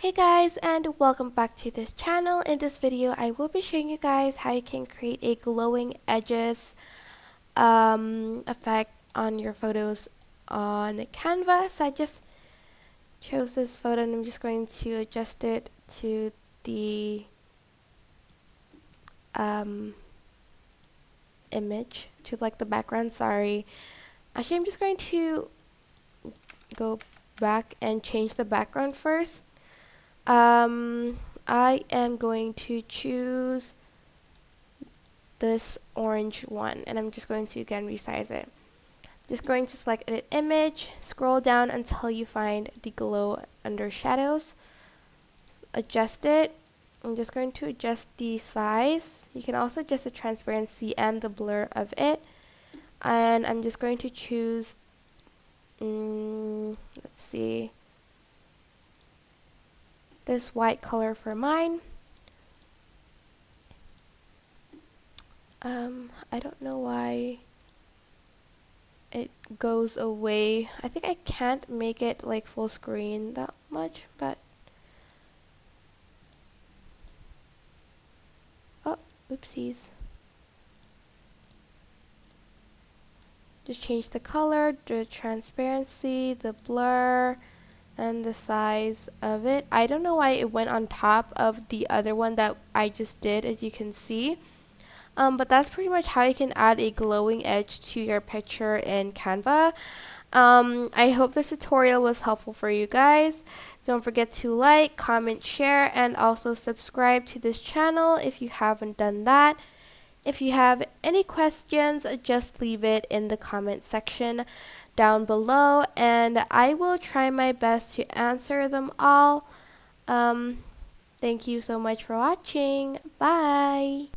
Hey guys, and welcome back to this channel. In this video I will be showing you guys how you can create a glowing edges effect on your photos on Canva. So I just chose this photo and I'm just going to adjust it to the image, to like the background. Sorry, actually I'm just going to go back and change the background first. I am going to choose this orange one and I'm just going to again resize it. Just going to select edit image, scroll down until you find the glow under shadows, adjust it. I'm just going to adjust the size. You can also adjust the transparency and the blur of it, and I'm just going to choose let's see, this white color for mine. I don't know why it goes away. I think I can't make it like full screen that much, but oh, oopsies. Just change the color, the transparency, the blur, and the size of it. I don't know why it went on top of the other one that I just did, as you can see. But that's pretty much how you can add a glowing edge to your picture in Canva. I hope this tutorial was helpful for you guys. Don't forget to like, comment, share, and also subscribe to this channel if you haven't done that. If you have any questions, just leave it in the comment section down below, and I will try my best to answer them all. Thank you so much for watching. Bye!